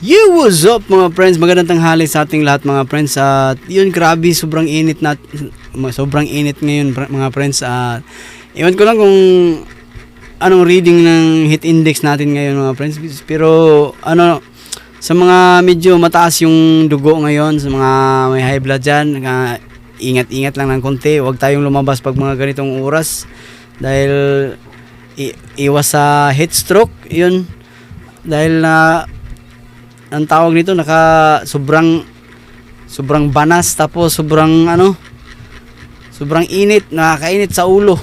Yo, what's up mga friends? Magandang tanghali sa ating lahat mga friends. At yun, grabe, sobrang init ngayon mga friends. At iwan ko lang kung anong reading ng heat index natin ngayon mga friends. Pero sa mga medyo mataas yung dugo ngayon, sa mga may high blood dyan, ingat-ingat lang ng konti. Huwag tayong lumabas pag mga ganitong oras dahil iwas sa heat stroke. Yun, dahil ang tawag nito sobrang banas, tapos sobrang init, nakakainit sa ulo.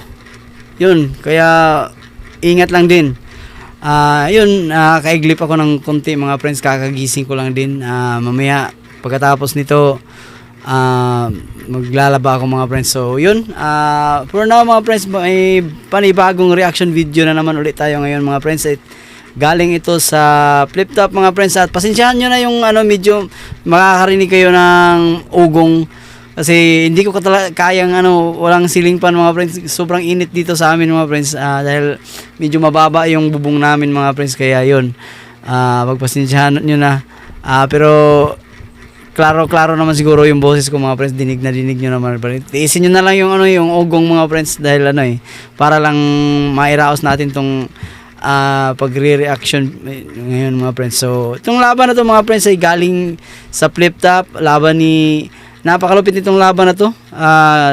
Yun, kaya ingat lang din. Yun, kaiglip ako ng konti mga friends, kakagising ko lang din. Mamaya pagkatapos nito maglalaba ako mga friends. So yun, for now mga friends, may panibagong reaction video na naman ulit tayo ngayon mga friends. Galing ito sa Flip Top mga friends, at pasensyahan nyo na yung medyo makakarinig kayo ng ugong kasi hindi ko kayang walang ceiling fan mga friends. Sobrang init dito sa amin mga friends, dahil medyo mababa yung bubong namin mga friends, kaya yun, pagpasensyahan nyo na. Pero klaro naman siguro yung boses ko mga friends, dinig nyo naman. Tiisin nyo na lang yung yung ugong mga friends, dahil para lang mairaos natin tong pagre-reaction ngayon mga friends. So itong laban na to mga friends ay galing sa Flip Top, napakalupit nitong laban na to,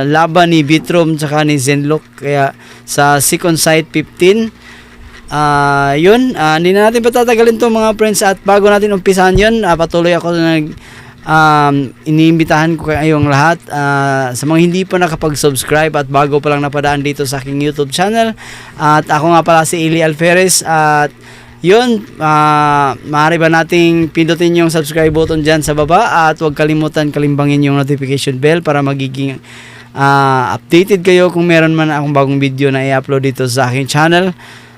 laban ni Vitrum tsaka ni Zenlook, kaya sa second sight 15. Yun, hindi na natin patatagalin to mga friends, at bago natin umpisahan yun, patuloy ako iniimbitahan ko kayong lahat, sa mga hindi pa nakapag-subscribe at bago pa lang napadaan dito sa aking YouTube channel. At ako nga pala si Eli Alferez, at yun, maaari ba nating pindutin yung subscribe button dyan sa baba, at huwag kalimutan kalimbangin yung notification bell para magiging updated kayo kung meron man akong bagong video na i-upload dito sa aking channel.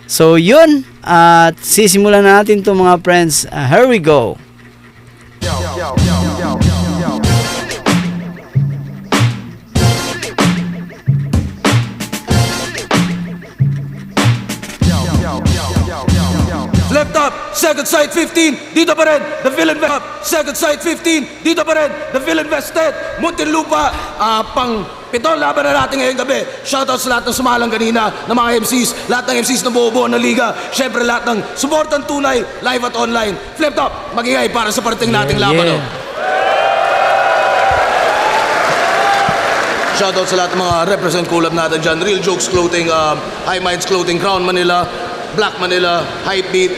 So yun, at sisimulan na natin to mga friends. Here we go. Left up, second sight 15, dito pa rin, the villain up, second sight 15, dito pa rin, the villain vested, Muntinlupa, pang pitong laban na natin ngayong gabi. Shoutout sa lahat ng sumalang kanina, ng mga MCs, lahat ng MCs na buo-buo ng liga, syempre lahat ng suportang tunay, live at online. Flip Top, magingay para sa parating nating laban. Shoutout sa lahat ng mga represent collab natin dyan, Real Jokes Clothing, High Minds Clothing, Crown Manila, Black Manila, Hypebeat,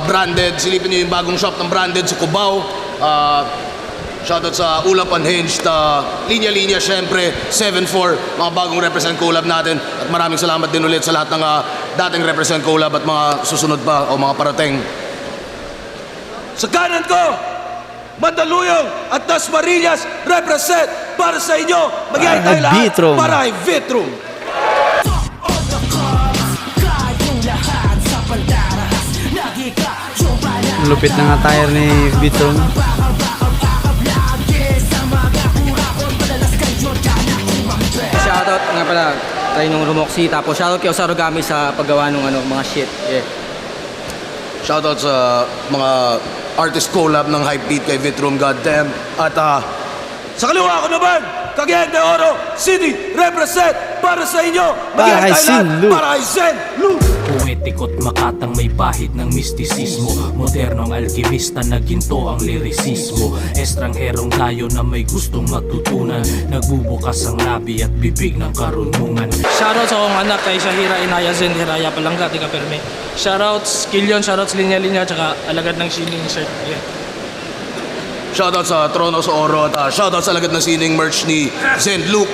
Branded. Silipin nyo yung bagong shop ng Branded sa Cubao. Shoutout sa Ulap Unhinged, Linya-Linya, syempre 7-4, mga bagong represent collab natin. At maraming salamat din ulit sa lahat ng dating represent collab at mga susunod pa o mga parating. Sa kanan ko, Mandaluyong at Dasmariñas represent para sa inyo. Mag-iay tayo lahat para ay Vitrum. Lupit na nga tire ni Vitrum. Shoutout nga pala tayo nung Rumoxy, tapos shoutout kay Osarogami sa paggawa ng mga shit. Yeah. Shoutout sa mga artist collab ng Hypebeat kay Vitrum, goddamn. At sa kaliwa ko naman, Cagayan de Oro City represent para sa inyo. Para kay Zenlook. Para kay Zenlook. Poetiko't makatang may bahid ng mistisismo, modernong alkimista na ginto ang lirisismo. Estrangherong tayo na may gustong matutunan, nagbubukas ang labi at bibig ng karunungan. Shoutout sa akong anak kay Shahira Inaya Zen Hiraya Palangga, Tika Perme. Shoutouts Killion, shoutouts Linya-Linya, tsaka alagad ng sining shirt. Yeah. Shoutout sa Tronos Oro at shoutout sa alagad ng sining merch ni Zenlook.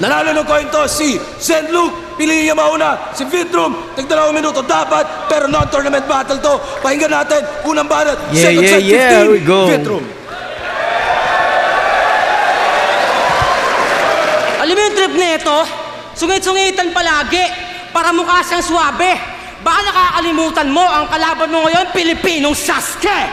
Nanalo ng coin to si Zenlook. Piliin niya mauna, si Vitrum, tig-2 minuto dapat, pero non-tournament battle to. Pakinggan natin, unang banat, second set 15, here we go. Vitrum. Alam mo yung trip nito? Sungit-sungitan palagi para mukha siyang swabe. Baka nakakalimutan mo ang kalaban mo ngayon, Pilipinong Sasuke.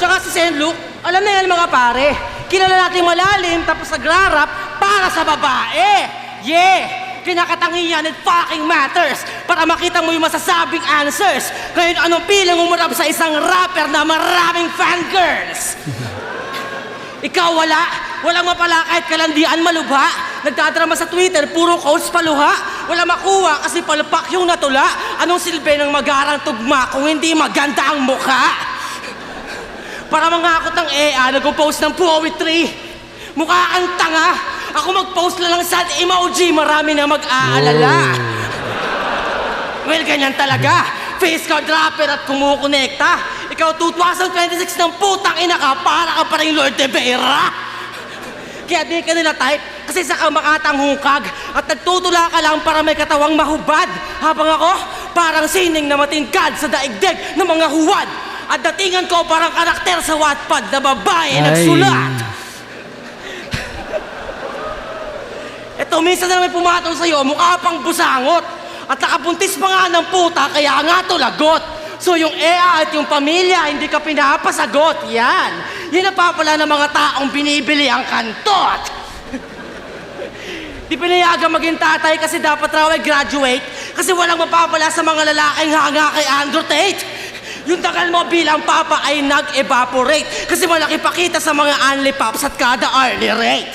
Tsaka si Zenlook, alam na yan mga pare. Kilala natin malalim tapos nagrarap para sa babae. Yeah! Kinakatangian, it fucking matters. para makita mo yung masasabing answers. Ngayon, anong feeling umarap sa isang rapper na maraming fangirls? Ikaw walang mapala kahit kalandian malubha. Nagdadrama sa Twitter, puro quotes paluha. Wala makuha kasi palpak yung natula. Anong silbi ng magarang tugma kung hindi maganda ang mukha? Para mangakot ng nag-post ng poetry. Mukha kang tanga. Ako mag-post lang ng sad emoji, marami na mag-aalala. Well, ganyan talaga. Face card rapper at kumukonekta. Ikaw 2026 ng putang ina ka, para ka pa rin Lord de Vera. Kaya di ka nila type kasi sa kamakatang hukag at nagtutula ka lang para may katawang mahubad. Habang ako, parang sining na matingkad sa daigdig ng mga huwad. At datingan ko parang karakter sa Wattpad na babae nagsulat. Eto, minsan na may pumatong sa'yo, mukha pang busangot. At nakabuntis pa nga ng puta, kaya nga to lagot. So yung at yung pamilya, hindi ka pinapasagot. Yan napapala ng mga taong binibili ang kantot. Di pinayagan maging tatay kasi dapat raw ay graduate. Kasi walang mapapala sa mga lalaking hanga kay Andrew Tate. Yung tagal mo bilang papa ay nag-evaporate. Kasi malaki pakita sa mga only pops at kada early rate.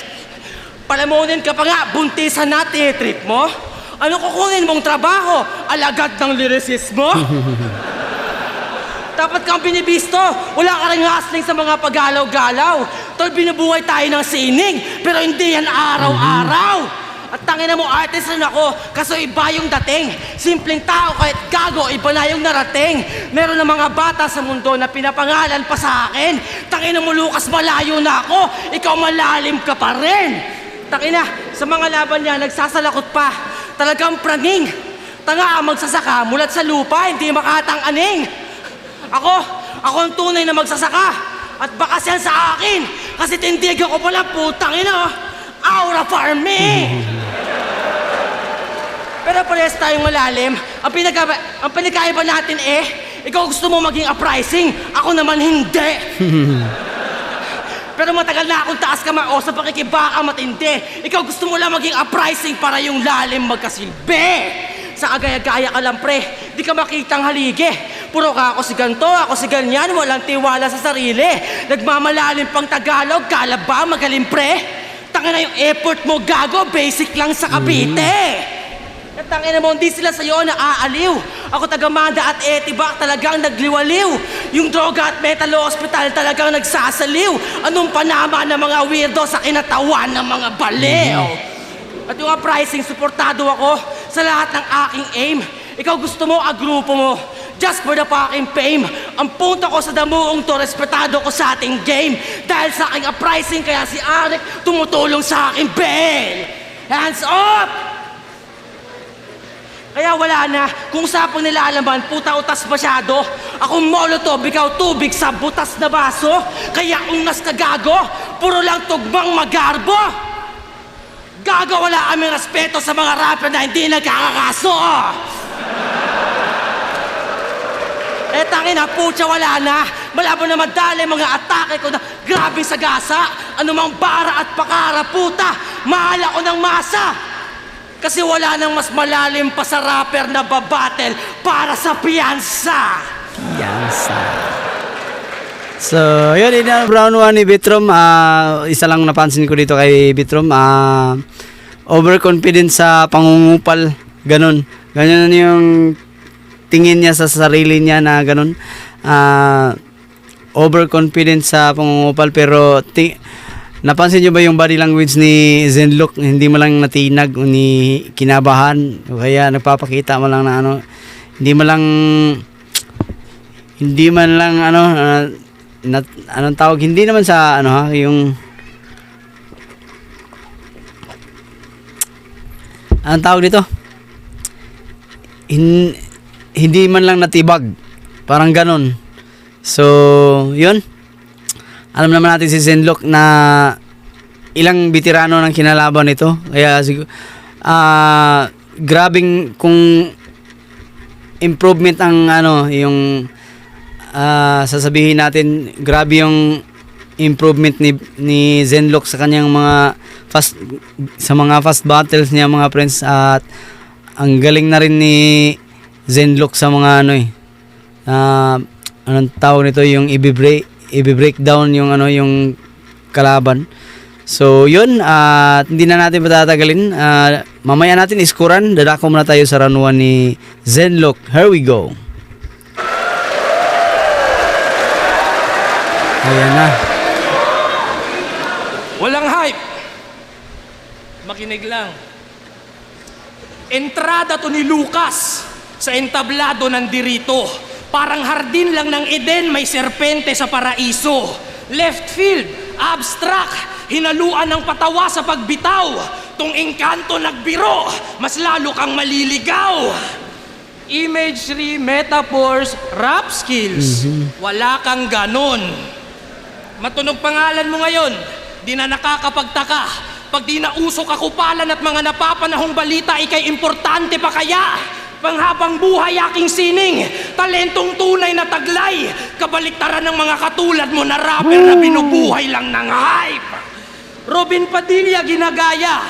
Palamunin ka pa nga, buntisan na trip mo. Ano kukunin mong trabaho? Alagad ng lyricismo? Dapat kang binibisto. Wala ka rin hustling sa mga pagalaw-galaw. Tol, binubuhay tayo ng sining, pero hindi yan araw-araw. At tangina mo, artist rin ako, kaso iba yung dating. Simpleng tao kahit gago, iba na yung narating. Meron na mga bata sa mundo na pinapangalan pa sa akin. Tangina mo, Lucas, malayo na ako. Ikaw malalim ka pa rin. Tangina, sa mga laban niya, nagsasalakot pa. Talagang praning. Tanga ang magsasaka, mulat sa lupa, hindi makatang-aning. Ako ang tunay na magsasaka. At bakas yan sa akin. Kasi tindig ako pala, putang ina. Aura farming. Pero parehas tayong malalim. Ang pinagkaiba natin ikaw gusto mo maging uprising. Ako naman hindi. Pero matagal na akong taas kamao sa pakikibaka matindi. Ikaw gusto mo lang maging uprising para yung lalim magkasilbi. Sa agaya-gaya ka lang pre, di ka makitang haligi. Puro ka ako si ganto, ako si ganyan, walang tiwala sa sarili. Nagmamalalim pang Tagalog, kala ba magaling pre? Tangin na yung effort mo gago, basic lang sa Cavite. Tangin na mo, hindi sila sa'yo naaaliw. Ako taga-Manda at Etibac talagang nagliwaliw. Yung droga at mental hospital talagang nagsasaliw. Anong panama ng mga weirdo sa kinatawan ng mga baliw? At yung pricing, suportado ako sa lahat ng aking aim. Ikaw gusto mo, grupo mo. Just for the fucking fame. Ang punto ko sa damuong to, respetado ko sa ating game. Dahil sa aking pricing, kaya si Arik tumutulong sa aking bail. Hands up! Kaya wala na, kung sapang nilalaman, puta utas masyado. Akong molotov, ikaw tubig sa butas na baso. Kaya ungas ka gago, puro lang tugmang magarbo. Gago, wala kaming respeto sa mga rapper na hindi nagkakakaso. Tangina, putya, wala na. Malabo na madali mga atake ko na grabing sagasa. Anumang bara at pakara, puta, mahal ako ng masa. Kasi wala nang mas malalim pa sa rapper na babattle para sa piyansa. So, yun, yun ang round 1 ni Bitrom. Isa lang napansin ko dito kay Bitrom. Overconfident sa pangungupal. Ganun yung tingin niya sa sarili niya na ganun. Overconfident sa pangungupal. Pero napansin niyo ba yung body language ni Zenlock? Hindi mo lang natinag o ni kinabahan. O kaya nagpapakita mo lang na hindi man lang anong tawag, hindi naman sa yung anong tawag dito, hindi man lang natibag, parang ganon. So yun, alam naman natin si Zenlock na ilang veterano ng kinalaban nito, kaya siguro grabing kung improvement ang yung sasabihin natin, grabe yung improvement ni Zenlock sa kanyang mga fast battles niya mga friends, at ang galing na rin ni Zenlock sa mga ano anong tawag nito, yung i-breakdown yung ano yung kalaban. So yun, hindi na natin patatagalin. Mamaya natin iskuran. Dadako muna tayo sa round 1 ni Zenlock. Here we go. Ayan na. Walang hype. Makinig lang. Entrada to ni Lucas sa entablado ng dirito. Parang hardin lang ng Eden, may serpente sa paraiso. Left field, abstract, hinaluan ng patawa sa pagbitaw. Tung engkanto nagbiro, mas lalo kang maliligaw. Imagery, metaphors, rap skills. Wala kang ganon. Matunog pangalan mo ngayon, di na nakakapagtaka. Pag di nausok kakupalan at mga napapanahong balita, ikay importante pa kaya? Panghabang buhay aking sining, talentong tunay na taglay, kabaliktaran ng mga katulad mo na rapper na binubuhay lang ng hype. Robin Padilla ginagaya,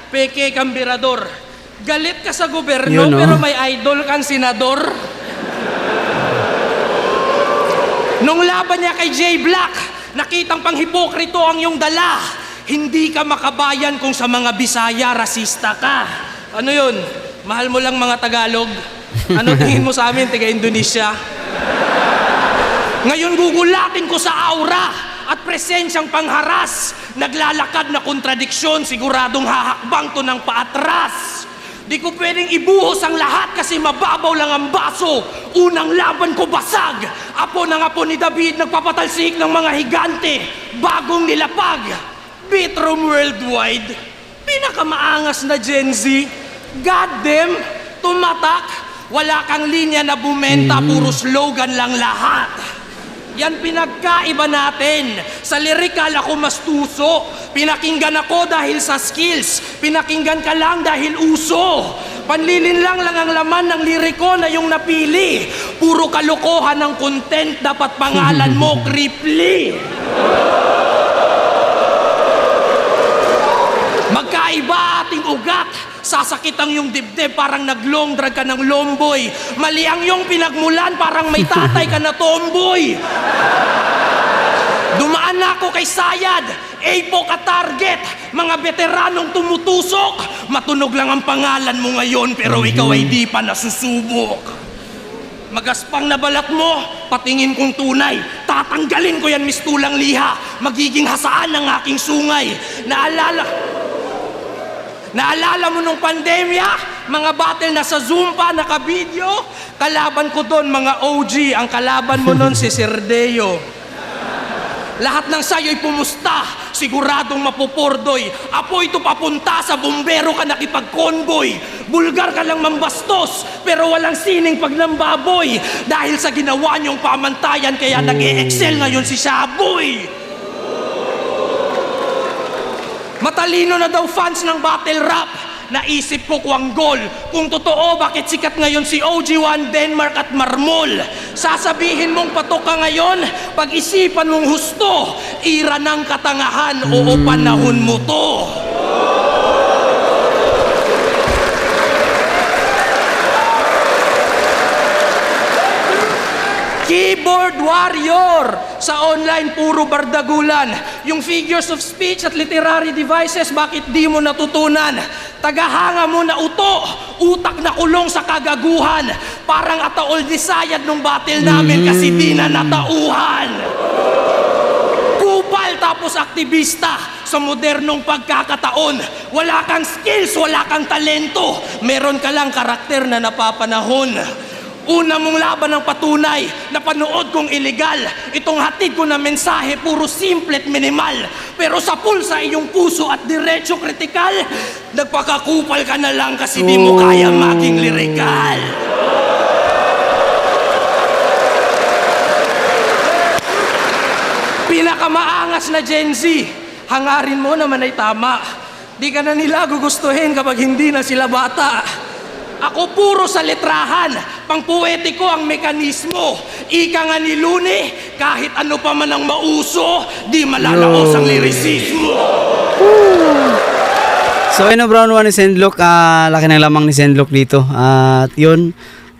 peke kang birador. Galit ka sa gobyerno Yun, oh. pero may idol kang senador. Nung laban niya kay Jay Black, nakitang panghipokrito ang iyong dala. Hindi ka makabayan kung sa mga Bisaya rasista ka. Ano yun? Mahal mo lang mga Tagalog? Ano tingin mo sa amin, taga Indonesia? Ngayon gugulatin ko sa aura at presensyang pangharas. Naglalakad na kontradiksyon, siguradong hahakbang to ng paatras. Di ko pwedeng ibuhos ang lahat kasi mababaw lang ang baso. Unang laban ko basag. Apo ng apo ni David, nagpapatalsik ng mga higante. Bagong nilapag. Beatroom worldwide. Pinakamaangas na Gen Z. Goddamn, tumatak. Wala kang linya na bumenta, puro slogan lang lahat. Yan pinagkaiba natin. Sa lirikal ako mas tuso. Pinakinggan ako dahil sa skills. Pinakinggan ka lang dahil uso. Panlilinlang lang ang laman ng liriko na yung napili. Puro kalokohan ng content, dapat pangalan mo Kripli. Magkaiba ating ugat. Sasakit ang yung dibdib, parang nag-long drag ka ng lomboy. Mali ang yung pinagmulan, parang may tatay ka na tomboy. Dumaan na ako kay Sayad, Apo ka target, mga veteranong tumutusok. Matunog lang ang pangalan mo ngayon, pero ikaw ay di pa nasusubok. Magaspang na balat mo, patingin kong tunay. Tatanggalin ko yan mistulang liha, magiging hasaan ng aking sungay. Naalala mo nung pandemya, mga battle na sa Zoom pa, naka-video? Kalaban ko doon, mga OG, ang kalaban mo noon si Sir Deo. Lahat ng sayo'y pumusta, siguradong mapupordoy. Apo ito papunta, sa bumbero ka nakipag-convoy. Bulgar ka lang mambastos, pero walang sining pag nambaboy. Dahil sa ginawa niyong pamantayan, kaya nag-e-excel ngayon si Shaboy. Matalino na daw fans ng battle rap. Naisip ko kuwang goal. Kung totoo, bakit sikat ngayon si OG1, Denmark at Marmol? Sasabihin mong patok ka ngayon, pag-isipan mong husto. Ira ng katangahan, oo panahon mo to. Keyboard warrior! Sa online, puro bardagulan. Yung figures of speech at literary devices, bakit di mo natutunan? Tagahanga mo na uto, utak na kulong sa kagaguhan. Parang ataol di sayad nung battle namin kasi di na natauhan. Kupal tapos aktivista sa modernong pagkakataon. Wala kang skills, wala kang talento. Meron ka lang karakter na napapanahon. Una mong laban ng patunay, napanood kong illegal. Itong hatid ko na mensahe, puro simple at minimal. Pero sa pulsa iyong puso at diretso kritikal, nagpakakupal ka na lang kasi di mo kaya maging lirikal. Pinakamaangas na Gen Z, hangarin mo naman ay tama. Di ka na nila gugustuhin kapag hindi na sila bata. Ako puro sa letrahan, pang poetiko ang mekanismo. Ika nga ni Luni, kahit ano pa man ang mauso, di malalaos ang lirisismo. So ayun, round 1 ni Zenlock. Laki ng lamang ni Zenlock dito. At yun,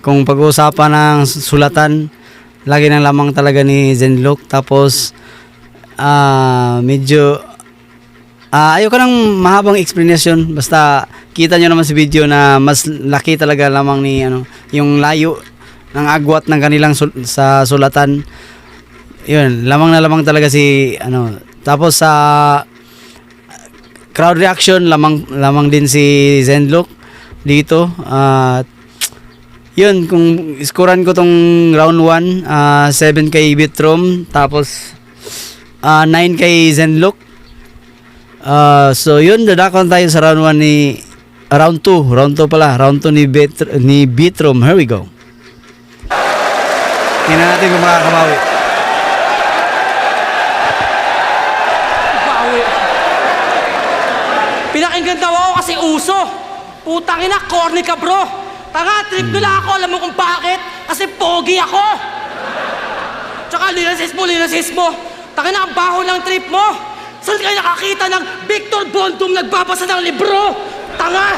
kung pag-uusapan ng sulatan, lagi nang lamang talaga ni Zenlook. Tapos medyo ayoko ng mahabang explanation, basta kita nyo naman sa video na mas laki talaga lamang ni yung layo ng agwat ng kanilang sa sulatan. Yun, lamang na lamang talaga si tapos sa crowd reaction, lamang din si Zenlook dito. Yun, kung scorean ko tong round 1, 7 kay Bitrom, tapos 9 kay Zenlook. So yun, dadakon tayo sa round 1 round 2 ni Bitrom. Here we go. Tingnan natin kung makakabawi. Pinakinggan daw ako kasi uso. Putang ina, corny ka bro. Tanga, trip nila ako. Alam mo kung bakit? Kasi pogi ako. Tsaka linasis mo. Tanga na, ang baho ng trip mo. Saan kayo nakakita ng Victor Bondum nagbabasa ng libro? Tanga.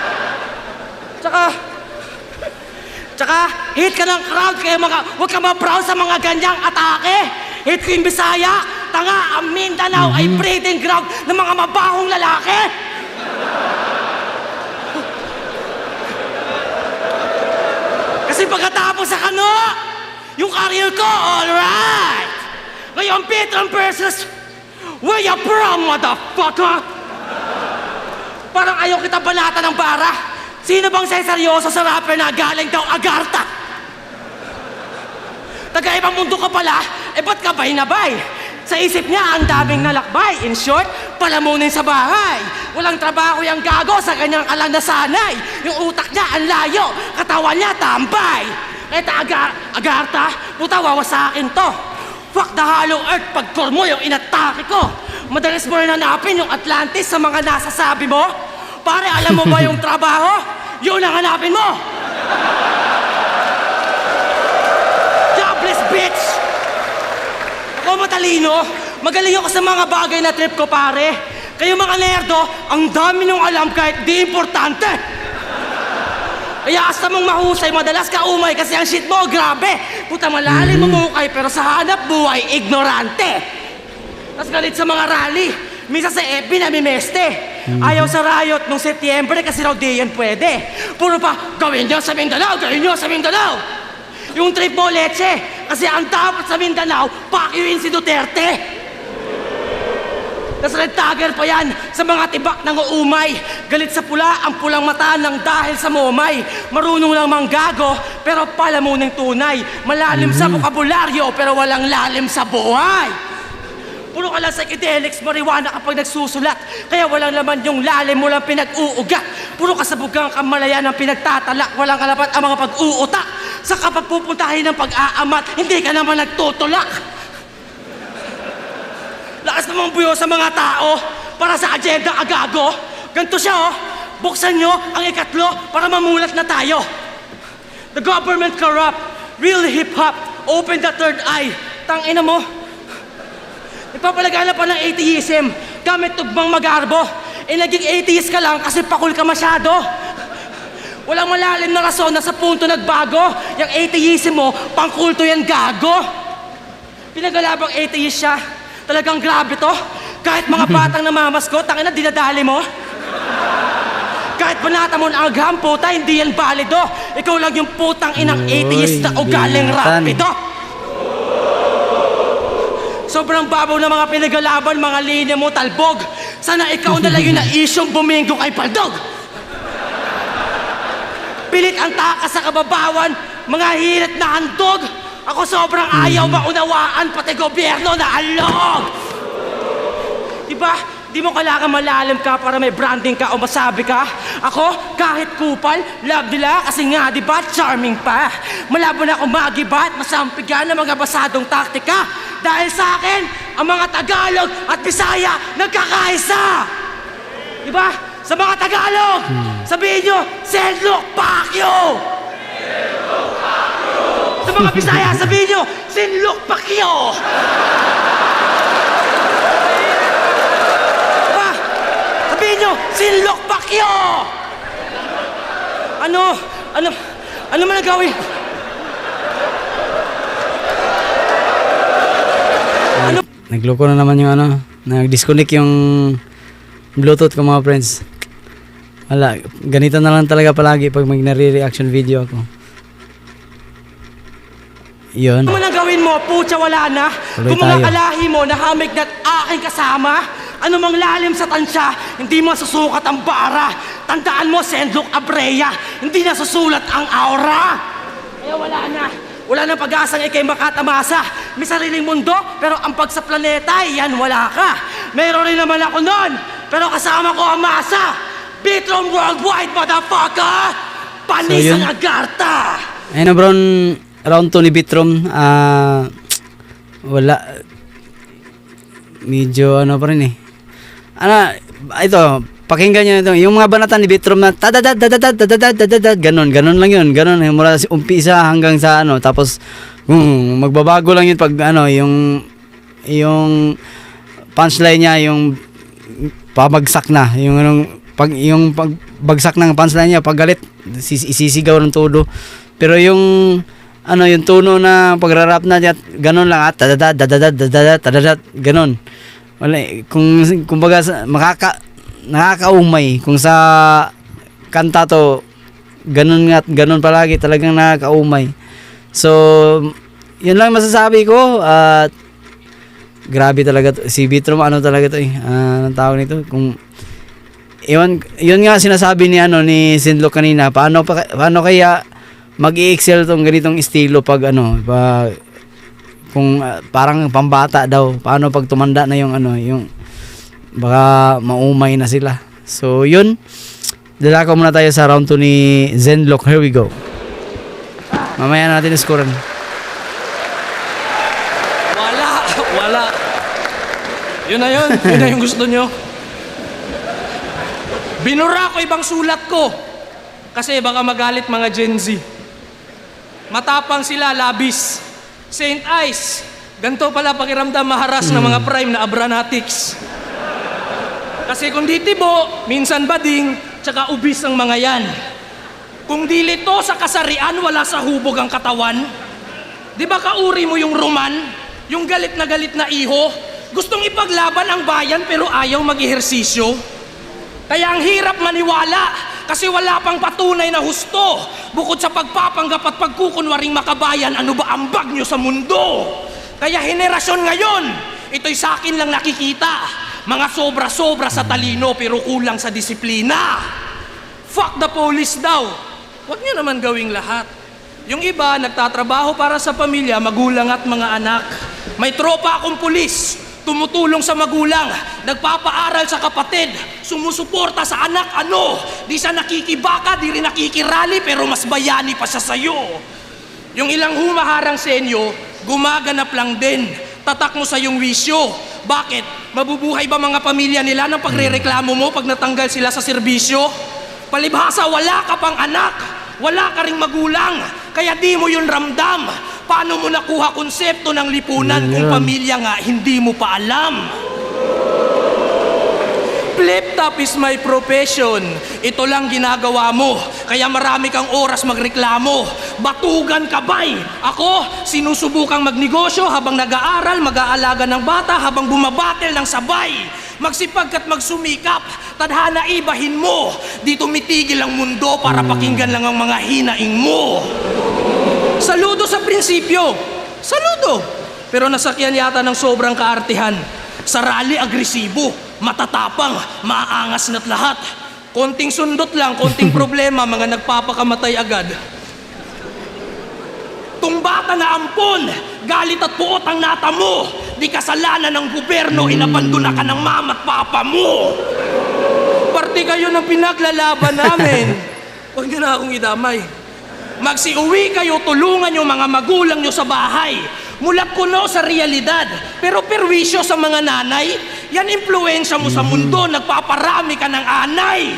Tsaka, hit ka ng crowd kaya huwag ka ma-proud sa mga ganyang atake. Hit ko yung Bisaya. Tanga, ang Mindanao ay breeding ground ng mga mabahong lalaki. Kasi pagkatapos sa yung career ko, alright! Ngayon, Bitrom versus where you from, motherfucker? Parang ayaw kita banata ng bara. Sino bang seryoso sa rapper na galing daw Agartha? Taga-ibang mundo ka pala, ba't ka bay-nabay? Sa isip niya, ang daming nalakbay. In short, palamunin sa bahay. Walang trabaho yung gago sa kanyang alam na sanay. Yung utak niya, ang layo. Katawan niya, tambay. Agartha, puta, wawasakin to. Fuck the hollow earth, pagkor mo yung inatake ko. Madalas mo rin hanapin yung Atlantis sa mga nasasabi mo. Pare, alam mo ba yung trabaho? Yun ang hanapin mo. Jobless bitch! Ako matalino, magaling ako sa mga bagay na trip ko, pare. Kayo mga nerdo, ang dami nung alam kahit di importante. Kaya asa mong mahusay, madalas ka umay kasi ang shit mo, grabe. Puta, malalim mamukay pero sa hanap buhay, ignorante. Tapos galit sa mga rally. Minsan sa FB namimeste. Ayaw sa riot nung Setyembre kasi raw di yan pwede. Puro pa, gawin nyo sa Mindanao, gawin nyo sa Mindanao. Yung trip mo, leche. Kasi ang dapat sa Mindanao, pakyuin si Duterte. Tapos red tagger pa yan sa mga tibak ng uumay. Galit sa pula, ang pulang mata ng dahil sa momay. Marunong lang manggago, pero palamuning tunay. Malalim sa bokabularyo, pero walang lalim sa buhay. Puro ka lang psychedelics, marijuana kapag nagsusulat. Kaya walang laman yung lalim mo lang pinag-uugat. Puro kasabugang kamalayan ang pinagtatalak. Walang kalapat ang mga pag-uutak. Sa kapag pupuntahin ng pag-aamat, hindi ka naman nagtutulak. Lakas namang buyo sa mga tao para sa agenda agago. Ganito siya, buksan nyo ang ikatlo para mamulat na tayo. The government corrupt, real hip-hop, open the third eye. Tangina mo. Nagpapalagana pa ng atheism gamit tugmang magarbo. Naging atheist ka lang kasi pakul ka masyado. Walang malalim na rason na sa punto nagbago. Yung atheism mo, pangkulto yan gago. Pinagalabang atheist siya. Talagang grabe to. Kahit mga batang namamasko, tangina dinadali mo. Kahit banata mo na agham, puta, hindi yan balido. Ikaw lang yung putang inang atheist na ugaling rapido. Sobrang babaw na mga pinagalaban, mga linya mo talbog. Sana ikaw na lang yung na-isyong buminggo kay Paldog. Pilit ang takas sa kababawan, mga hirit na handog. Ako sobrang ayaw maunawaan, pati gobyerno na alog. Diba? Di mo kailangan malalim ka para may branding ka o masabi ka. Ako, kahit kupal, love nila kasi nga, diba, charming pa. Malabo na akong magibat, masampigan ng mga basadong taktika. Dahil sa akin, ang mga Tagalog at Bisaya nagkakaisa. Diba? Sa mga Tagalog, sabihin nyo, Zenlook Pacquiao! Zenlook Pacquiao! Sa mga Bisaya, sabihin nyo, Zenlook Pacquiao! Diba? Sabihin nyo, Zenlook Pacquiao! Ano man ang gawin? Nagloko na naman yung ano, nag-disconnect yung Bluetooth ko mga friends. Wala, ganito na lang talaga palagi pag may nare-reaction video ako. Yun. Ano mo nang gawin mo, putya wala na. Tuloy Kung mga tayo. kalahi mo, nahamig na't aking kasama, ano mang lalim sa tansya, hindi mo susukat ang bara. Tandaan mo, Sendok Abreya, hindi na susulat ang aura. Kaya wala na. Wala nang pag-asang ikay makatamasa. May sariling mundo, pero ang pag sa planeta, yan wala ka. Meron rin naman ako nun, pero kasama ko ang masa. Bitrom worldwide, motherfucker! Panis So, yun. ang agarta! Ayun na bro, round 2 ni Bitrom. Wala. Medyo ano pa rin eh. Ito, pakinggan nyo ito. Yung mga banatan ni Bitrom na tadadad, ganon lang yun. Ganon, mula sa umpisa hanggang sa ano. Tapos, magbabago lang yun pag ano, yung punchline niya, yung pabagsak na. Yung pagbagsak ng punchline niya, pag galit, isisigaw ng todo. Pero yung yung tono na pagrarap na niya, ganon lang tadadad, ganon. Wala, kumbaga nakakaumay kung sa kanta to, ganon palagi, talagang nakakaumay. So, yun lang masasabi ko. At grabe talaga to. Si Bitrom, ano talaga to eh. Anong tawag nito? Kung yun nga sinasabi ni Sindlo kanina, paano kaya mag-i-excel tong ganitong estilo pag kung parang pambata daw, paano pag tumanda na yung baka maumay na sila. So yun, dalako muna tayo sa round 2 ni Zenlock. Here we go. Mamaya natin scorean. Wala. Yun na yung gusto nyo. Binura ko ibang sulat ko. Kasi baka magalit mga Gen Z. Matapang sila, labis. St. Ice, ganito pala pakiramdam maharas ng mga prime na Abranatics. Kasi kung di tibo, minsan bading, tsaka ubis ang mga yan. Kung di lito sa kasarian, wala sa hubog ang katawan. Di ba kauri mo yung Roman? Yung galit na iho? Gustong ipaglaban ang bayan pero ayaw mag-ehersisyo. Kaya ang hirap maniwala kasi wala pang patunay na husto. Bukod sa pagpapanggap at pagkukunwaring makabayan, ano ba ambag nyo sa mundo? Kaya henerasyon ngayon, ito'y sa akin lang nakikita. Mga sobra-sobra sa talino pero kulang sa disiplina. Fuck the police daw. Huwag nyo naman gawing lahat. Yung iba, nagtatrabaho para sa pamilya, magulang at mga anak. May tropa akong pulis, tumutulong sa magulang, nagpapaaral sa kapatid, sumusuporta sa anak, di siya nakikibaka, di rin nakikirali, pero mas bayani pa siya sa'yo. Yung ilang humaharang sa inyo, gumaganap lang din. Tatak mo sa yung wisyo. Bakit? Mabubuhay ba mga pamilya nila ng pagrereklamo mo pag natanggal sila sa serbisyo? Palibhasa, wala ka pang anak, wala ka ring magulang, kaya di mo yun ramdam. Paano mo nakuha konsepto ng lipunan kung pamilya nga hindi mo pa alam? Flip top is my profession. Ito lang ginagawa mo. Kaya marami kang oras magreklamo. Batugan ka bay. Ako, sinusubukang magnegosyo habang nag-aaral, mag-aalaga ng bata habang bumabatel ng sabay. Magsipag at magsumikap, tadhana ibahin mo. Di tumitigil ang mundo para pakinggan lang ang mga hinaing mo. Saludo sa prinsipyo. Saludo. Pero nasakyan yata ng sobrang kaartihan. Sa rally, agresibo, matatapang, maaangas na't lahat. Konting sundot lang, konting problema, mga nagpapakamatay agad. Tumbata na ampon, galit at puot ang nata mo. Di kasalanan ng gobyerno, inabandona ka ng mama at papa mo. Parte kayo ng pinaglalaban namin. Huwag niyo na akong idamay. Magsiuwi kayo, tulungan yung mga magulang nyo sa bahay. Mulat kuno sa realidad, pero perwisyo sa mga nanay. Yan impluensya mo sa mundo, nagpaparami ka ng anay.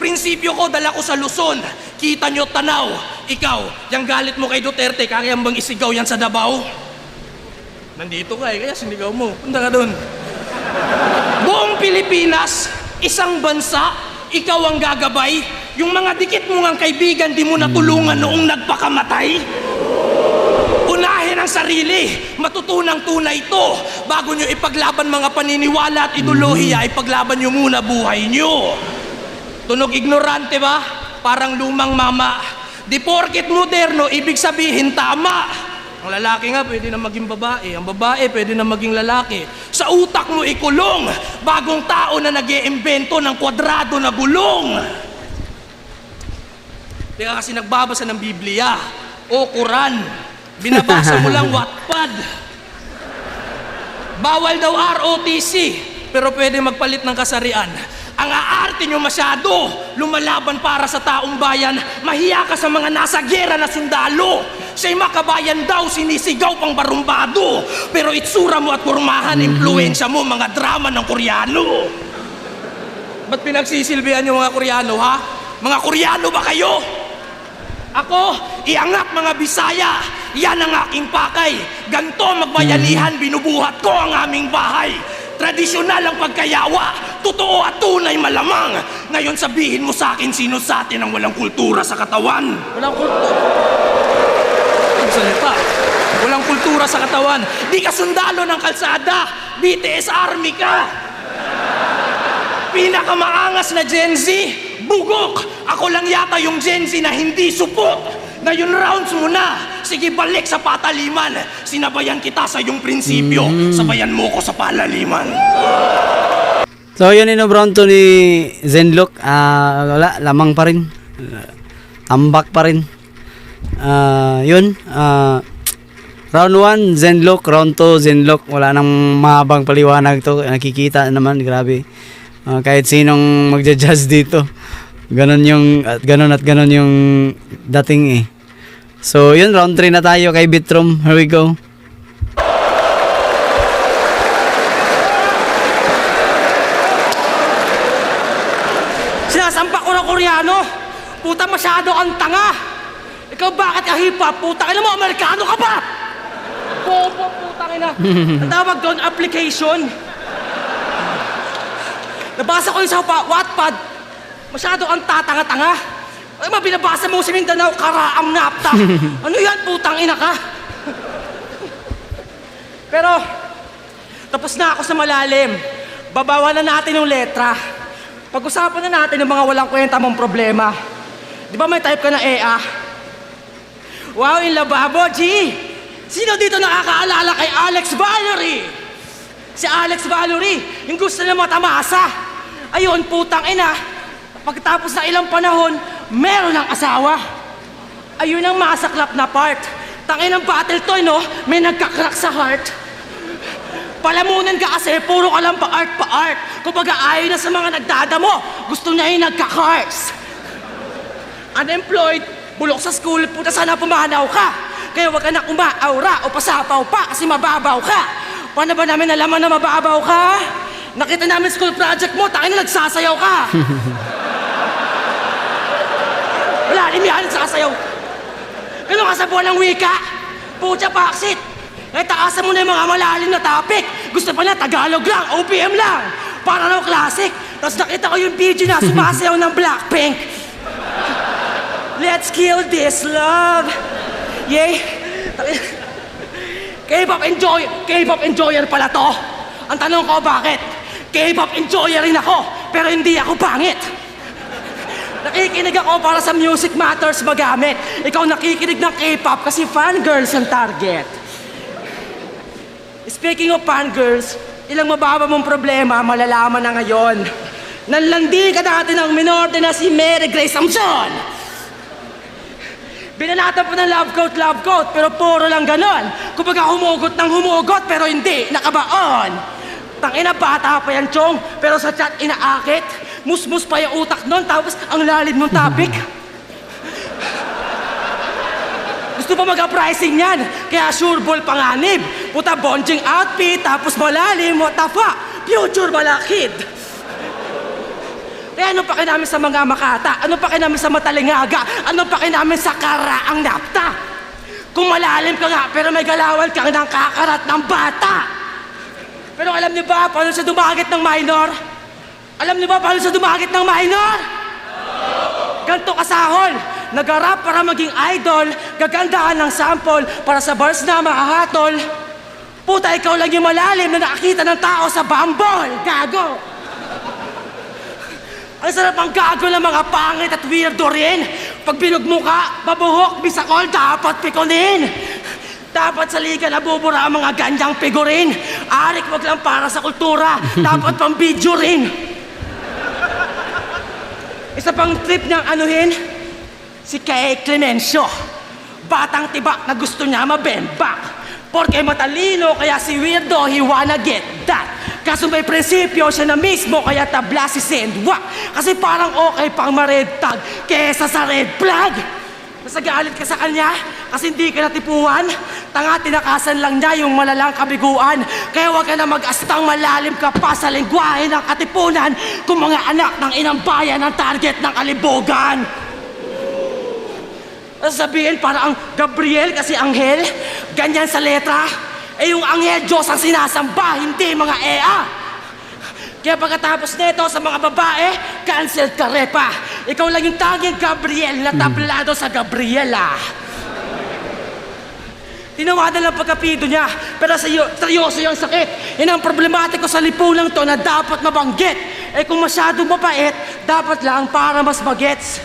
Prinsipyo ko, dala ko sa Luzon. Kita nyo tanaw. Ikaw, yung galit mo kay Duterte, kaya bang isigaw yan sa Davao? Nandito ka kaya sinigaw mo. Punta ka dun. Buong Pilipinas, isang bansa, ikaw ang gagabay. Yung mga dikit mo ngang kaibigan, di mo natulungan noong nagpakamatay. Unahin ang sarili, Patutunang tunay ito. Bago nyo ipaglaban mga paniniwala at ideolohiya, ipaglaban nyo muna buhay nyo. Tunog ignorante ba? Parang lumang mama. Di porket moderno, ibig sabihin tama. Ang lalaki nga pwede na maging babae, ang babae pwede na maging lalaki. Sa utak mo ikulong, bagong tao na nag-iimbento ng kwadrado na gulong. Di ka kasi nagbabasa ng Biblia o Quran. Binabasa mo lang Wattpad. Bawal daw ROTC, pero pwede magpalit ng kasarian. Ang aarte nyo masyado, lumalaban para sa taong bayan, mahiya ka sa mga nasa gera na sundalo. Siya'y makabayan daw, sinisigaw pang barumbado. Pero itsura mo at pormahan, impluensya mo, mga drama ng Koreano. Ba't pinagsisilbihan yung mga Koreano, ha? Mga Koreano ba kayo? Ako, iangat mga Bisaya, yan ang aking pakay. Ganto magbayanihan, binubuhat ko ang aming bahay. Tradisyonal ang pagkayawa, totoo at tunay malamang. Ngayon sabihin mo sa akin, sino sa atin ang walang kultura sa katawan? Walang kultura? Ang salita. Walang kultura sa katawan. Di ka sundalo ng kalsada, BTS Army ka. Pinakamaangas na Gen Z, bugok. Ako lang yata yung Gen Z na hindi supot. Ngayon rounds mo na. Sige, balik sa pataliman. Sinabayan kita sa iyong prinsipyo. Sabayan mo ko sa palaliman. So yun Brown to ni Zenlock. Wala, lamang pa rin. Tambak pa rin. Yun. Round 1, Zenlock. Round 2, Zenlock. Wala nang mahabang paliwanag to. Nakikita naman, grabe. Kahit sinong magja-judge dito. Ganon yung dating eh. So yun, round 3 na tayo kay Bitrom. Here we go. Sinasampak ko ng Koreano. Puta, masyado kang tanga. Ikaw bakit ka hip-hop? Puta, kailan mo, Amerikano ka ba? Bobo, putang ina. Ang tawag doon, application. Nabasa ko yung sa Wattpad. Masyado kang tatanga-tanga. Ay, binabasa mo si Mindanao, karaang napta. Ano yan, putang ina ka? Pero, tapos na ako sa malalim. Babawalan natin yung letra. Pag-usapan na natin yung mga walang kwenta mong problema. Di ba may type ka na EA? Wow, yung lababo, G! Sino dito nakakaalala kay Alex Valerie? Si Alex Valerie, yung gusto na matamasa. Ayun, putang ina. Pagkatapos ng ilang panahon, meron ng asawa. Ayun ang masaklap na part. Tangin ng battle toy, no? May nagkakrak sa heart. Palamunan ka kasi, puro ka lang pa-art. Kumbaga ayaw na sa mga nagdadamo. Gusto niya yung nagka-cars. Unemployed, bulok sa school, puta sana pumanaw ka. Kaya wag ka na umaaura o pasapaw pa kasi mababaw ka. Paano ba namin nalaman na mababaw ka? Nakita namin school project mo, tangin na nagsasayaw ka. Malalim yan, nagsasayaw. Ganun ka sa buwan ng wika? Pucha paksit. Eh, taasan mo na yung mga malalim na topic. Gusto pa na Tagalog lang, OPM lang. Para raw classic. Tapos nakita ko yung video na sumasayaw ng Blackpink. Let's kill this love. Yay. K-pop enjoyer pala to. Ang tanong ko, bakit? K-pop enjoyer rin ako, pero hindi ako pangit. Nakikinig ako para sa Music Matters magamit. Ikaw nakikinig ng K-pop kasi fangirls ang target. Speaking of fangirls, ilang mababa mong problema, malalaman na ngayon. Nanlandi ka dati ng minor na si Mary Grace Amson. Binanatan po ng love quote, pero puro lang ganon. Kumbaga humugot ng humugot, pero hindi, nakabaon. Tangina, bata pa yan, Chong, pero sa chat inaakit. Musmus pa yung utak nun, tapos ang lalim ng topic. Gusto pa mag-uprising yan, kaya sure ball panganib. Puta bonjing outfit, tapos malalim, what the fuck? Future balakid. Kaya ano pa namin sa mga Makata? Ano pa namin sa Matalingaga? Ano pa namin sa Karaang Napta? Kung malalim ka nga, pero may galawal ka ng kakarat ng bata. Pero alam niyo ba paano siya dumagit ng minor? Alam niyo ba paano siya dumagit ng minor? Ganto kasahol. Nag-rap para maging idol. Gagandahan ng sample para sa bars na makahatol. Puta, ikaw lang yung malalim na nakakita ng tao sa bambol, gago! Ang sarap ang gago ng mga pangit at weirdo rin. Pag binugmuka, babuhok, bisakol, dapat pikunin. Dapat sa liga nabubura ang mga ganyang figurin. Arik, wag lang para sa kultura. Dapat pang video rin. Isa pang trip niyang anuhin, si Kay Clemencio. Batang tibak na gusto niya mabembak. Porque matalino, kaya si weirdo, he wanna get that. Kaso may prinsipyo siya na mismo, kaya tabla si Sendwa. Kasi parang okay pang ma-red tag kesa sa red flag. Nasagalit ka sa kanya kasi hindi ka natipuan. Tanga, tinakasan lang niya yung malalang kabiguan. Kaya huwag ka na mag-astang malalim ka pa sa lengguwahe ng katipunan kung mga anak ng inang bayan ang target ng kalibugan. Sabihin para ang Gabriel kasi anghel, ganyan sa letra. Eh yung anghel, Diyos ang sinasamba, hindi mga EA. Kaya pagkatapos nito sa mga babae, cancel ka repa. Ikaw lang yung tanging Gabriel na tablado sa Gabriela. Tinawadan lang pagkapido niya, pero seryoso yung sakit. Yan ang problematiko sa lipunan to na dapat mabanggit. Eh kung masyadong mapait, dapat lang para mas magets.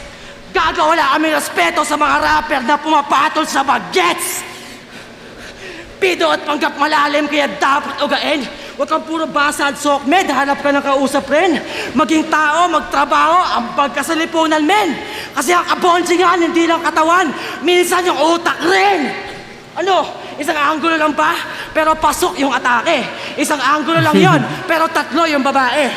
Gagawala kami respeto sa mga rapper na pumapatol sa bagets. Pido at panggap malalim kaya dapat ugain. Huwag kang puro basa at sokmed, hanap ka ng kausap rin. Maging tao, magtrabaho, ambag ka sa lipunan, men. Kasi ang kabonsingan, hindi lang katawan, minsan yung utak rin. Ano, isang anggulo lang ba? Pero pasok yung atake. Isang anggulo lang yon, pero tatlo yung babae.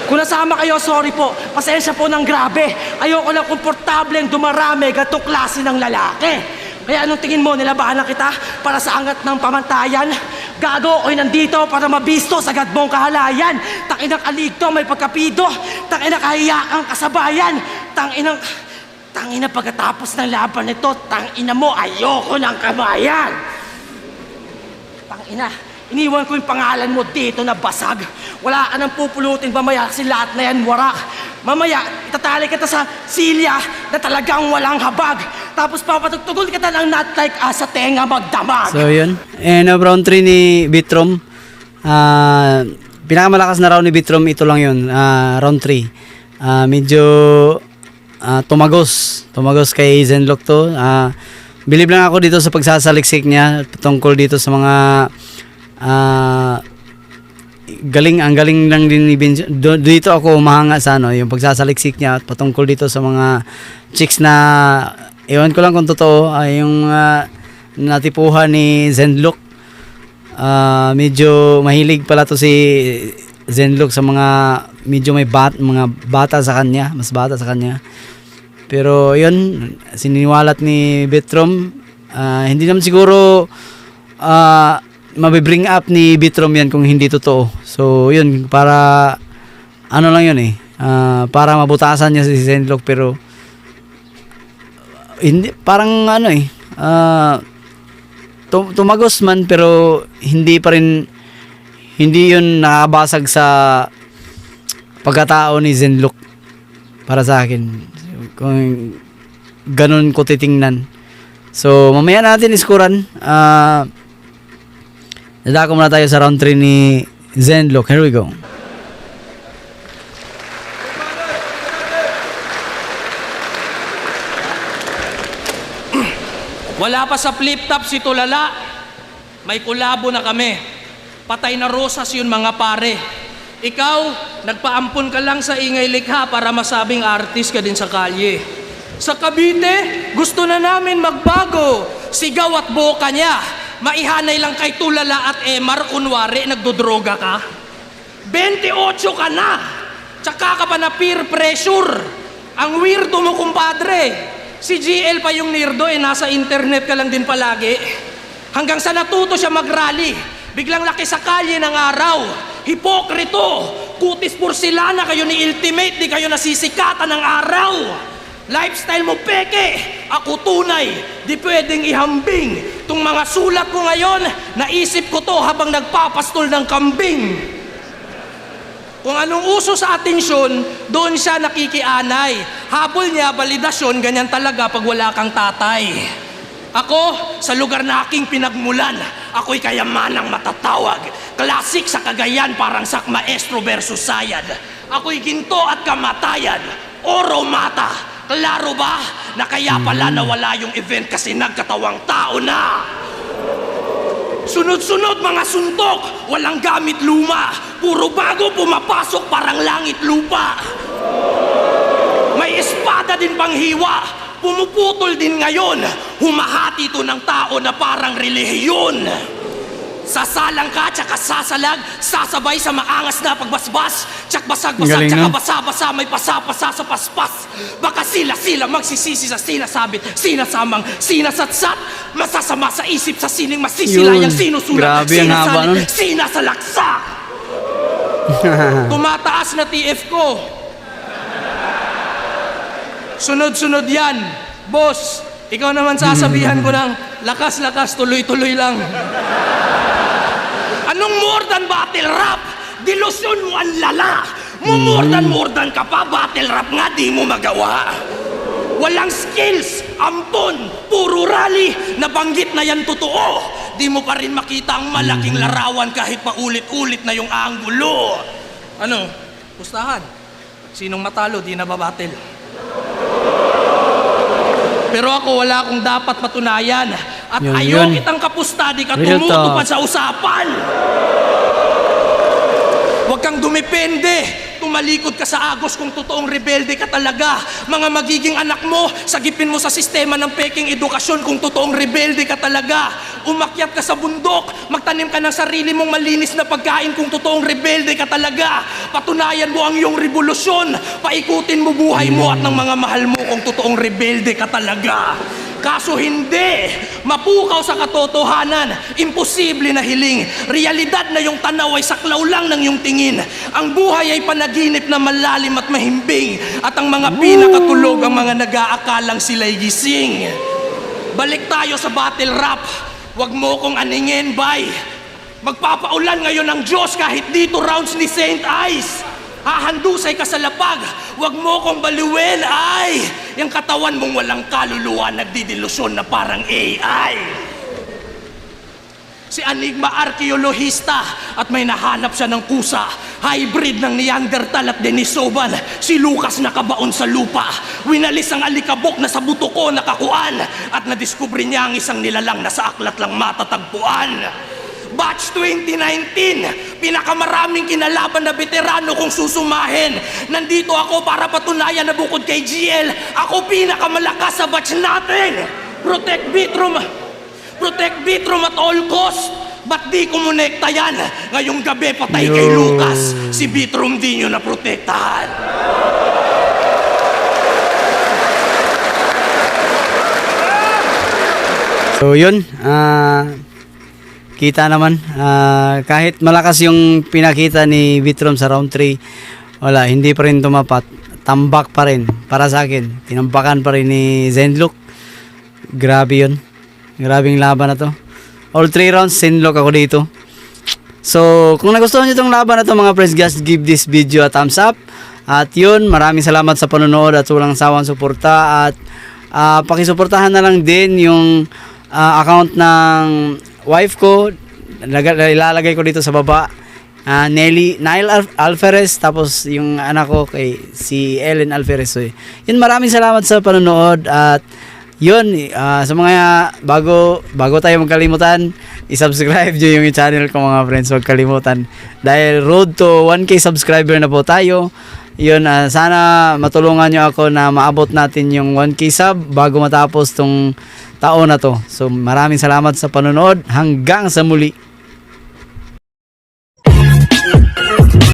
Kung nasama kayo, sorry po. Pasensya po ng grabe. Ayoko lang komportableng dumarami gatong klase ng lalaki. Kaya anong tingin mo, nilabahan na kita para sa angat ng pamantayan? Gago, ako'y nandito para mabisto sa gadmong kahalayan. Tanginang aligto, may pagkapido. Tanginang kahiyakang kasabayan. Tanginang pagkatapos ng laban nito, tangina mo, ayoko ng kamayan. Tangina, iniwan ko yung pangalan mo dito na basag. Wala ka nang pupulutin mamaya kasi lahat na yan warak. Mamaya, itatali kita sa silya na talagang walang habag. Tapos papatugtugol kita ng not like sa tenga magdamag. So yun. And round 3 ni Bitrom. Pinakamalakas na round ni Bitrom, ito lang yun. Round 3. Medyo tumagos kay Zenlock to. Believe lang ako dito sa pagsasaliksik niya tungkol dito sa mga ang galing lang din ni Benjo. Dito ako umahanga sa yung pagsasaliksik niya at patungkol dito sa mga chicks na ewan ko lang kung totoo yung natipuhan ni Zenlock. Medyo mahilig pala to si Zenlock sa mga medyo may mga bata sa kanya, mas bata sa kanya. Pero yun, sininiwalat ni Bitrom, hindi naman siguro mabibring up ni Bitrom yan kung hindi totoo. So yun, para ano lang yun para mabutasan niya si Zenlock, pero hindi, parang tumagos man pero hindi pa rin, hindi yun nakabasag sa pagkatao ni Zenlock para sa akin kung ganun ko titingnan. So mamaya natin iskuran. Dadako muna tayo sa round 3 ni Zenlock. Here we go. Wala pa sa flip-top si Tulala. May kulabo na kami. Patay na rosas yun mga pare. Ikaw, nagpaampon ka lang sa ingay likha para masabing artist ka din sa kalye. Sa Cavite, gusto na namin magbago. Sigaw at boka niya. Maihanay lang kay Tulala at Emar, kunwari nagdodroga ka. 28 ka na. Tsaka ka pa na peer pressure. Ang weirdo mo, kumpadre. Si GL pa yung nirdo, nasa internet ka lang din palagi. Hanggang sa natuto siya mag-rally. Biglang laki sa kalye ng araw. Hipokrito. Kutis porcelana kayo ni Ultimate, di kayo nasisikatan ng araw. Lifestyle mo peke, ako tunay, di pwedeng ihambing. Tung mga sulat ko ngayon, naisip ko to habang nagpapastol ng kambing. Kung anong uso sa atensyon, doon siya nakikianay. Habol niya, validasyon, ganyan talaga pag wala kang tatay. Ako, sa lugar na aking pinagmulan, ako'y kayamanang matatawag. Klasik sa Cagayan, parang sak maestro versus sayad. Ako'y ginto at kamatayan, oro mata. Klaro ba na kaya pala nawala yung event kasi nagkatawang tao na? Sunod-sunod mga suntok, walang gamit luma. Puro bago pumapasok parang langit lupa. May espada din pang hiwa. Pumuputol din ngayon, humahati ito ng tao na parang relihiyon. Sasalang ka, tsaka sasalag, sasabay sa maangas na pagbasbas, tsak basag-basag, Galing, tsaka no? basa-basa, may pasa-pasa sa paspas. Baka sila-sila magsisisi sa sinasabit, sinasamang, sinasatsat, masasama sa isip sa sining masisilayang Yun. sinusulat, Grabe ang haba nun. sinasalaksak. Tumataas na TF ko. Sunod-sunod yan. Boss, ikaw naman sasabihan ko ng lakas-lakas, tuloy-tuloy lang. Anong more than battle rap? Delusyon mo ang lala. More than ka pa, battle rap nga di mo magawa. Walang skills, ampon, puro rally, nabanggit na yan totoo. Di mo pa rin makita ang malaking larawan kahit paulit-ulit na yung anggulo. Ano? Pustahan. Sinong matalo, di nababattle. Pero ako wala akong dapat patunayan. At Yun, ayaw yun. kitang kapusta, di ka Real tumutupad talk. sa usapan. Huwag kang dumipende. Tumalikod ka sa agos kung totoong rebelde ka talaga. Mga magiging anak mo, sagipin mo sa sistema ng peking edukasyon kung totoong rebelde ka talaga. Umakyat ka sa bundok, magtanim ka ng sarili mong malinis na pagkain kung totoong rebelde ka talaga. Patunayan mo ang iyong revolusyon. Paikutin mo buhay mo at ng mga mahal mo kung totoong rebelde ka talaga. Kaso hindi. Mapukaw sa katotohanan. Imposible na hiling. Realidad na yung tanaw ay saklaw lang ng yung tingin. Ang buhay ay panaginip na malalim at mahimbing. At ang mga pinakatulog ang mga nag-aakalang sila'y gising. Balik tayo sa battle rap. Huwag mo kong aningin, bay. Magpapaulan ngayon ng Diyos kahit dito rounds ni Saint Ice. Hahandusay ka sa lapag, wag mo kong baliwin, ay! Yung katawan mong walang kaluluwa, nagdidelusyon na parang AI. Si Enigma arkeolohista at may nahanap siya ng kusa. Hybrid ng Neanderthal at Denisovan. Si Lucas nakabaon sa lupa. Winalis ang alikabok na sa buto ko nakakuan. At nadiskubre niya ang isang nilalang na sa aklat lang matatagpuan. Batch 2019, pinakamaraming kinalaban na veterano kung susumahin. Nandito ako para patunayan na bukod kay GL, ako pinakamalakas sa batch natin. Protect Bitrom at all cost. Ba't di kumonekta yan? Ngayong gabi patay kay Lucas, si Bitrom di nyo naprotektahan. So yun, kita naman, kahit malakas yung pinakita ni Bitrom sa round 3, wala, hindi pa rin tumapat. Tambak pa rin, para sa akin. Tinambakan pa rin ni Zenlock. Grabe yun. Grabing laban na to. All 3 rounds, Zenlock ako dito. So, kung nagustuhan nyo itong laban na to mga friends, just give this video a thumbs up. At yun, maraming salamat sa panonood at walang sawang suporta. At pakisuportahan na lang din yung account ng wife ko. Ilalagay ko dito sa baba. Nile Alferez, tapos yung anak ko kay si Ellen Alferez. So, yun, maraming salamat sa panonood. At yun, sa mga bago tayo magkalimutan, i-subscribe nyo yung channel ko mga friends. Huwag kalimutan dahil road to 1K subscriber na po tayo. Yun, sana matulungan nyo ako na maabot natin yung 1K sub bago matapos tong taon na to. So maraming salamat sa panonood. Hanggang sa muli.